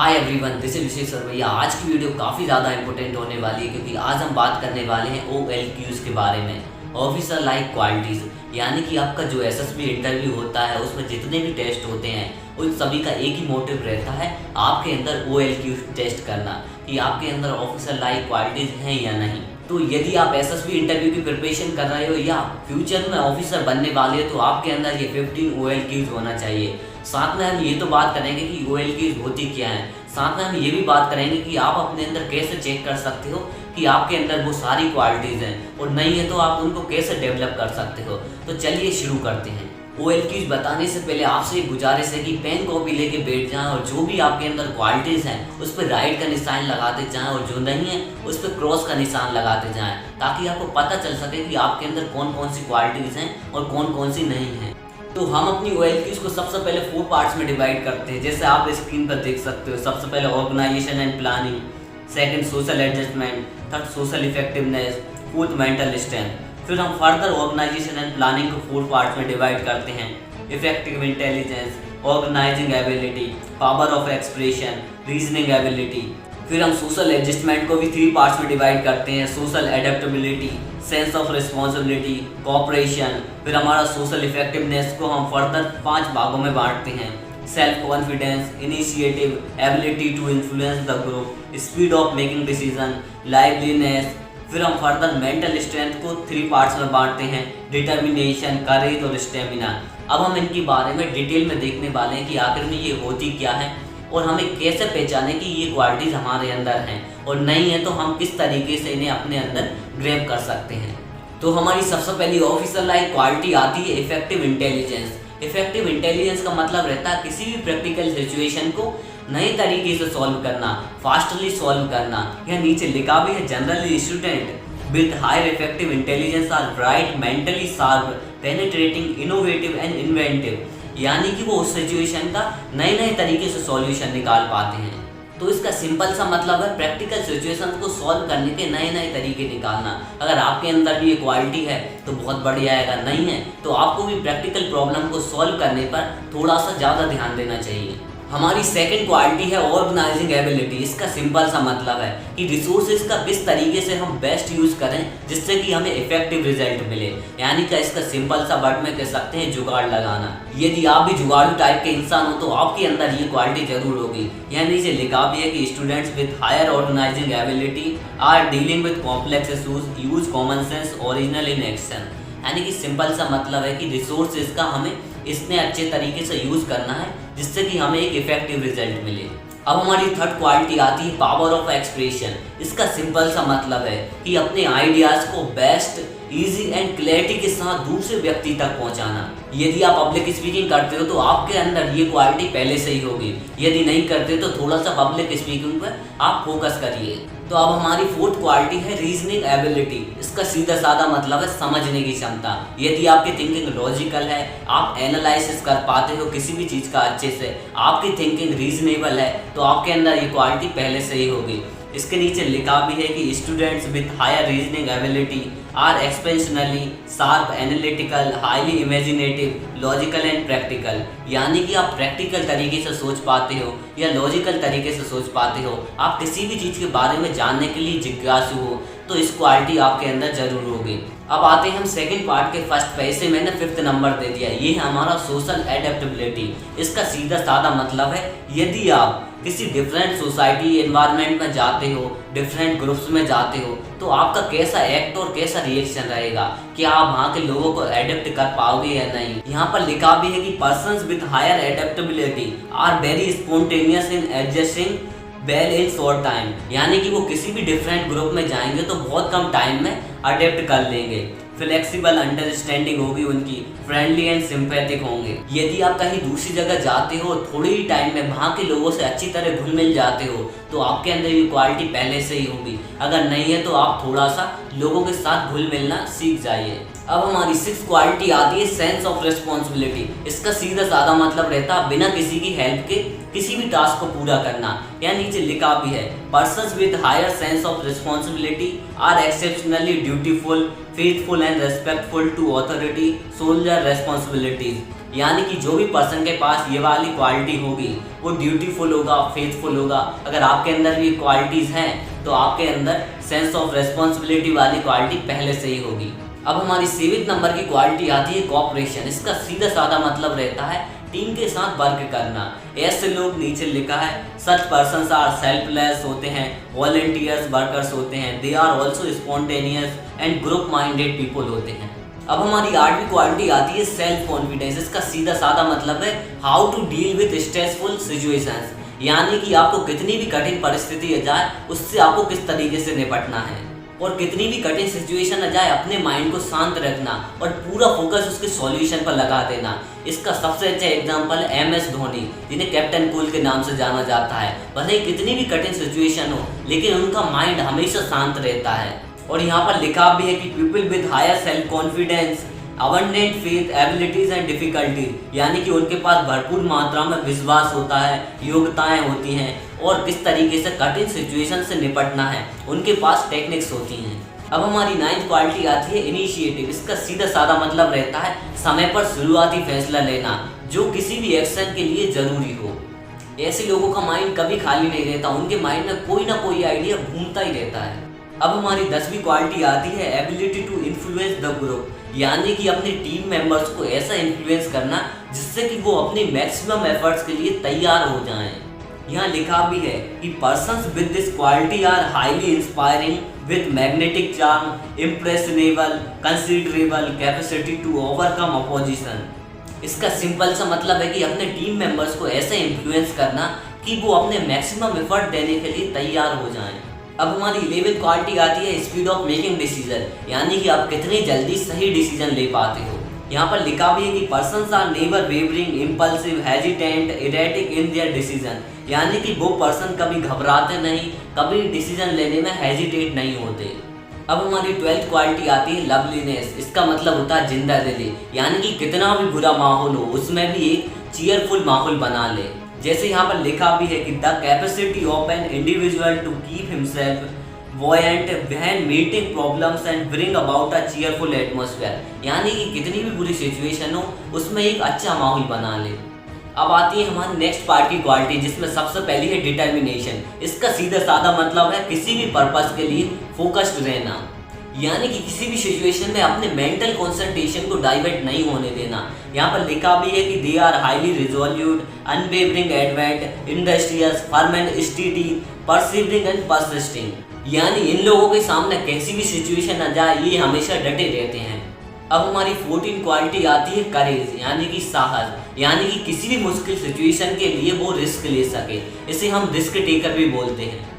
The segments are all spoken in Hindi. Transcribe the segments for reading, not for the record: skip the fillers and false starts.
हाय एवरीवन, दिस इज विशेष सरवैया। आज की वीडियो काफ़ी ज़्यादा इंपॉर्टेंट होने वाली है क्योंकि आज हम बात करने वाले हैं OLQs के बारे में, ऑफिसर लाइक क्वालिटीज़। यानी कि आपका जो SSB इंटरव्यू होता है उसमें जितने भी टेस्ट होते हैं उन सभी का एक ही मोटिव रहता है, आपके अंदर OLQ टेस्ट करना कि आपके अंदर ऑफिसर लाइक क्वालिटीज़ हैं या नहीं। तो यदि आप SSB इंटरव्यू की प्रिपरेशन कर रहे हो या फ्यूचर में ऑफिसर बनने वाले हो तो आपके अंदर ये 15 OLQs होना चाहिए। साथ में हम ये तो बात करेंगे कि OLQs होती क्या है, साथ में हम ये भी बात करेंगे कि आप अपने अंदर कैसे चेक कर सकते हो कि आपके अंदर वो सारी क्वालिटीज़ हैं और नहीं है तो आप उनको कैसे डेवलप कर सकते हो। तो चलिए शुरू करते हैं। OLQs बताने से पहले आपसे एक गुजारिश है कि पेन कॉपी लेके बैठ जाएं और जो भी आपके अंदर क्वालिटीज़ हैं उस पर राइट का निशान लगाते जाएं और जो नहीं है उस पर क्रॉस का निशान लगाते जाएं, ताकि आपको पता चल सके कि आपके अंदर कौन कौन सी क्वालिटीज़ हैं और कौन कौन सी नहीं हैं। तो हम अपनी OLQs को सबसे पहले 4 पार्ट्स में डिवाइड करते हैं, जैसे आप स्क्रीन पर देख सकते हो। सबसे पहले organisation and planning, second social adjustment, third social effectiveness, fourth mental strength. फिर हम फर्दर ऑर्गेनाइजेशन एंड प्लानिंग को 4 पार्ट्स में डिवाइड करते हैं, effective intelligence, organising ability, power of expression, reasoning ability. फिर हम सोशल एडजस्टमेंट को भी 3 पार्ट्स में डिवाइड करते हैं, social adaptability, sense of responsibility, cooperation. फिर हमारा सोशल इफेक्टिवनेस को हम फर्दर 5 भागों में बांटते हैं, self confidence, initiative, ability to influence the group, speed of making decision, liveliness. फिर हम फर्दर मेंटल स्ट्रेंथ को 3 पार्ट्स में बांटते हैं, डिटर्मिनेशन, करेज और स्टेमिना। अब हम इनके बारे में डिटेल में देखने वाले हैं कि आखिर में ये होती क्या है और हमें कैसे पहचाने कि ये क्वालिटीज़ हमारे अंदर हैं और नहीं है तो हम किस तरीके से इन्हें अपने अंदर ग्रैब कर सकते हैं। तो हमारी सबसे पहली ऑफिसर लाइक क्वालिटी आती है इफेक्टिव इंटेलिजेंस। इफेक्टिव इंटेलिजेंस का मतलब रहता है किसी भी प्रैक्टिकल सिचुएशन को नए तरीके से सॉल्व करना, फास्टली सॉल्व करना। यह नीचे लिखा भी है, generally student with higher effective intelligence are bright, mentally sharp, penetrating, innovative and inventive. यानी कि वो उस सिचुएशन का नए नए तरीके से सॉल्यूशन निकाल पाते हैं। तो इसका सिंपल सा मतलब है प्रैक्टिकल सिचुएशन को सॉल्व करने के नए नए तरीके निकालना। अगर आपके अंदर भी ये क्वालिटी है तो बहुत बढ़िया है, अगर नहीं है तो आपको भी प्रैक्टिकल प्रॉब्लम को सॉल्व करने पर थोड़ा सा ज़्यादा ध्यान देना चाहिए। हमारी सेकंड क्वालिटी है ऑर्गेनाइजिंग एबिलिटी। इसका सिंपल सा मतलब है कि रिसोर्सेज का किस तरीके से हम बेस्ट यूज़ करें जिससे कि हमें इफेक्टिव रिजल्ट मिले। यानी कि इसका सिंपल सा वर्ड में कह सकते हैं जुगाड़ लगाना। यदि आप भी जुगाड़ू टाइप के इंसान हो तो आपके अंदर ये क्वालिटी जरूर होगी। यहाँ नीचे लिखा भी है कि students with higher organising ability are dealing with complex issues, use common sense, original in action. यानी कि सिंपल सा मतलब है कि रिसोर्सेज का हमें इतने अच्छे तरीके से यूज़ करना है जिससे कि हमें एक इफेक्टिव रिजल्ट मिले। अब हमारी थर्ड क्वालिटी आती है पावर ऑफ एक्सप्रेशन। इसका सिंपल सा मतलब है कि अपने आइडियाज़ को बेस्ट, इजी एंड क्लैरिटी के साथ दूसरे व्यक्ति तक पहुंचाना। यदि आप पब्लिक स्पीकिंग करते हो तो आपके अंदर ये क्वालिटी पहले से ही होगी, यदि नहीं करते तो थोड़ा सा पब्लिक स्पीकिंग पर आप फोकस करिए। तो अब हमारी फोर्थ क्वालिटी है रीजनिंग एबिलिटी। इसका सीधा साधा मतलब है समझने की क्षमता। यदि आपकी थिंकिंग लॉजिकल है, आप एनालिसिस कर पाते हो किसी भी चीज़ का अच्छे से, आपकी थिंकिंग रीजनेबल है, तो आपके अंदर ये क्वालिटी पहले से ही होगी। इसके नीचे लिखा भी है कि students with higher reasoning ability are exceptionally sharp, analytical, highly imaginative, logical and practical. यानी कि आप प्रैक्टिकल तरीके से सोच पाते हो या लॉजिकल तरीके से सोच पाते हो, आप किसी भी चीज़ के बारे में जानने के लिए जिज्ञासु हो, तो इस क्वालिटी आपके अंदर जरूर होगी। अब आते हैं हम सेकंड पार्ट के फर्स्ट पे, इसे मैंने 5th नंबर दे दिया। ये है हमारा सोशल एडेप्टेबिलिटी। इसका सीधा साधा मतलब है यदि आप किसी डिफरेंट सोसाइटी एनवायरनमेंट में जाते हो, डिफरेंट ग्रुप्स में जाते हो, तो आपका कैसा एक्ट और कैसा रिएक्शन रहेगा, क्या आप वहाँ के लोगों को एडेप्ट कर पाओगे या नहीं। यहाँ पर लिखा भी है कि persons with higher adaptability are very spontaneous in adjusting well in short time. यानी कि वो किसी भी डिफरेंट ग्रुप में जाएंगे तो बहुत कम टाइम में अडेप्ट कर लेंगे, फ्लेक्सिबल अंडरस्टैंडिंग होगी उनकी, फ्रेंडली एंड सिंपैथिक होंगे। यदि आप कहीं दूसरी जगह जाते हो, थोड़ी ही टाइम में वहाँ के लोगों से अच्छी तरह घुल मिल जाते हो, तो आपके अंदर ये क्वालिटी पहले से ही होगी। अगर नहीं है तो आप थोड़ा सा लोगों के साथ घुल मिलना सीख जाइए। अब हमारी 6th क्वालिटी आती है सेंस ऑफ रिस्पॉन्सिबिलिटी। इसका सीधा साधा मतलब रहता है बिना किसी की हेल्प के किसी भी टास्क को पूरा करना। यहाँ नीचे लिखा भी है, persons with higher sense of responsibility are exceptionally dutiful, faithful and respectful to authority, soldier responsibilities. यानी कि जो भी पर्सन के पास ये वाली क्वालिटी होगी वो ड्यूटीफुल होगा, फेथफुल होगा। अगर आपके अंदर ये क्वालिटीज़ हैं तो आपके अंदर सेंस ऑफ रेस्पॉन्सिबिलिटी वाली क्वालिटी पहले से ही होगी। अब हमारी 7वें नंबर की क्वालिटी आती है कोऑपरेशन। इसका सीधा साधा मतलब रहता है टीम के साथ वर्क करना। ऐसे लोग नीचे लिखा है सच पर्सन्स आर सेल्फलेस होते हैं, वॉलंटियर्स वर्कर्स होते हैं, they are also spontaneous and group minded people होते हैं। अब हमारी 8वीं क्वालिटी आती है सेल्फ कॉन्फिडेंस। इसका सीधा साधा मतलब है how to deal with stressful situations, यानी कि आपको कितनी भी कठिन परिस्थिति आ जाए उससे आपको किस तरीके से निपटना है, और कितनी भी कठिन सिचुएशन आ जाए अपने माइंड को शांत रखना और पूरा फोकस उसके सॉल्यूशन पर लगा देना। इसका सबसे अच्छा एग्जांपल MS धोनी, जिन्हें कैप्टन कूल के नाम से जाना जाता है। भले ही कितनी भी कठिन सिचुएशन हो लेकिन उनका माइंड हमेशा शांत रहता है। और यहाँ पर लिखा भी है कि people with higher self confidence, abundant faith, abilities and difficulties, यानी कि उनके पास भरपूर मात्रा में विश्वास होता है, योग्यताएं होती हैं और किस तरीके से कठिन सिचुएशन से निपटना है उनके पास टेक्निक्स होती हैं। अब हमारी 9th क्वालिटी आती है इनिशिएटिव। इसका सीधा साधा मतलब रहता है समय पर शुरुआती फैसला लेना जो किसी भी एक्शन के लिए जरूरी हो। ऐसे लोगों का माइंड कभी खाली नहीं रहता, उनके माइंड में कोई ना कोई आइडिया घूमता ही रहता है। अब हमारी 10वीं क्वालिटी आती है ability to influence the group, यानी कि अपनी टीम मेंबर्स को ऐसा इन्फ्लुएंस करना जिससे कि वो अपने मैक्सिमम एफर्ट्स के लिए तैयार हो जाएं। यहाँ लिखा भी है कि persons with this quality are highly inspiring with magnetic charm, impressionable, considerable capacity to overcome opposition. इसका सिंपल सा मतलब है कि अपने टीम मेंबर्स को ऐसे इन्फ्लुएंस करना कि वो अपने मैक्सिमम एफर्ट देने के लिए तैयार हो जाएं। अब हमारी 11th क्वालिटी आती है स्पीड ऑफ मेकिंग डिसीजन, यानी कि आप कितनी जल्दी सही डिसीजन ले पाते हो। यहाँ पर लिखा भी है कि persons are never wavering, impulsive, hesitant, erratic in their decision, यानी कि वो पर्सन कभी घबराते नहीं, कभी डिसीजन लेने में हेजिटेट नहीं होते। अब हमारी 12th क्वालिटी आती है लवलीनेस। इसका मतलब होता है जिंदा दिली, यानी कि कितना भी बुरा माहौल हो उसमें भी एक चीयरफुल माहौल बना ले। जैसे यहाँ पर लिखा भी है कि the capacity of an individual to keep himself buoyant when meeting problems and bring about a cheerful atmosphere, यानी कि कितनी भी बुरी सिचुएशन हो उसमें एक अच्छा माहौल बना ले। अब आती है हमारी नेक्स्ट पार्ट की क्वालिटी जिसमें सबसे पहली है डिटर्मिनेशन। इसका सीधा साधा मतलब है किसी भी पर्पस के लिए फोकस्ड रहना, यानी कि किसी भी सिचुएशन में अपने मेंटल कंसंट्रेशन को डाइवर्ट नहीं होने देना। यहाँ पर लिखा भी है कि they are highly resolute, unwavering, advent, industrious, firm and study, persevering and persisting, यानी इन लोगों के सामने कैसी भी सिचुएशन आ जाए ये हमेशा डटे रहते हैं। अब हमारी 14 क्वालिटी आती है करेज, यानी कि साहस, यानी कि किसी भी मुश्किल सिचुएशन के लिए वो रिस्क ले सके। इसे हम रिस्क टेकर भी बोलते हैं।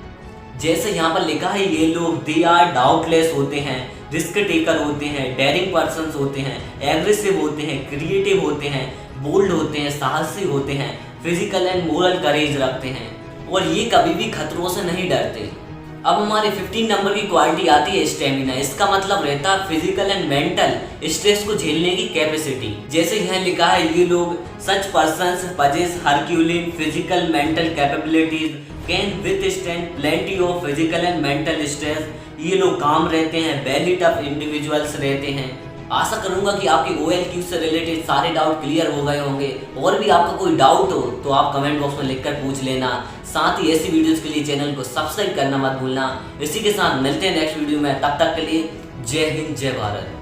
जैसे यहाँ पर लिखा है ये लोग दे आर डाउटलेस होते हैं, रिस्क टेकर होते हैं, डेयरिंग पर्सन्स होते हैं, एग्रेसिव होते हैं, क्रिएटिव होते हैं, बोल्ड होते हैं, साहसी होते हैं, फिजिकल एंड मोरल करेज रखते हैं और ये कभी भी खतरों से नहीं डरते। अब हमारे 15 नंबर की क्वालिटी आती है स्टेमिना। इसका मतलब रहता है फिजिकल एंड मेंटल स्ट्रेस को झेलने की कैपेसिटी। जैसे यहाँ लिखा है ये लोग such persons possess herculean physical mental capabilities can withstand plenty of physical and mental stress. ये लोग काम रहते हैं, वेरी टफ इंडिविजुअल्स रहते हैं। आशा करूंगा कि आपके OLQ से रिलेटेड सारे डाउट क्लियर हो गए होंगे। और भी आपका कोई डाउट हो तो आप कमेंट बॉक्स में लिखकर पूछ लेना। साथ ही ऐसी वीडियोस के लिए चैनल को सब्सक्राइब करना मत भूलना। इसी के साथ मिलते हैं नेक्स्ट वीडियो में, तब तक के लिए जय हिंद जय भारत।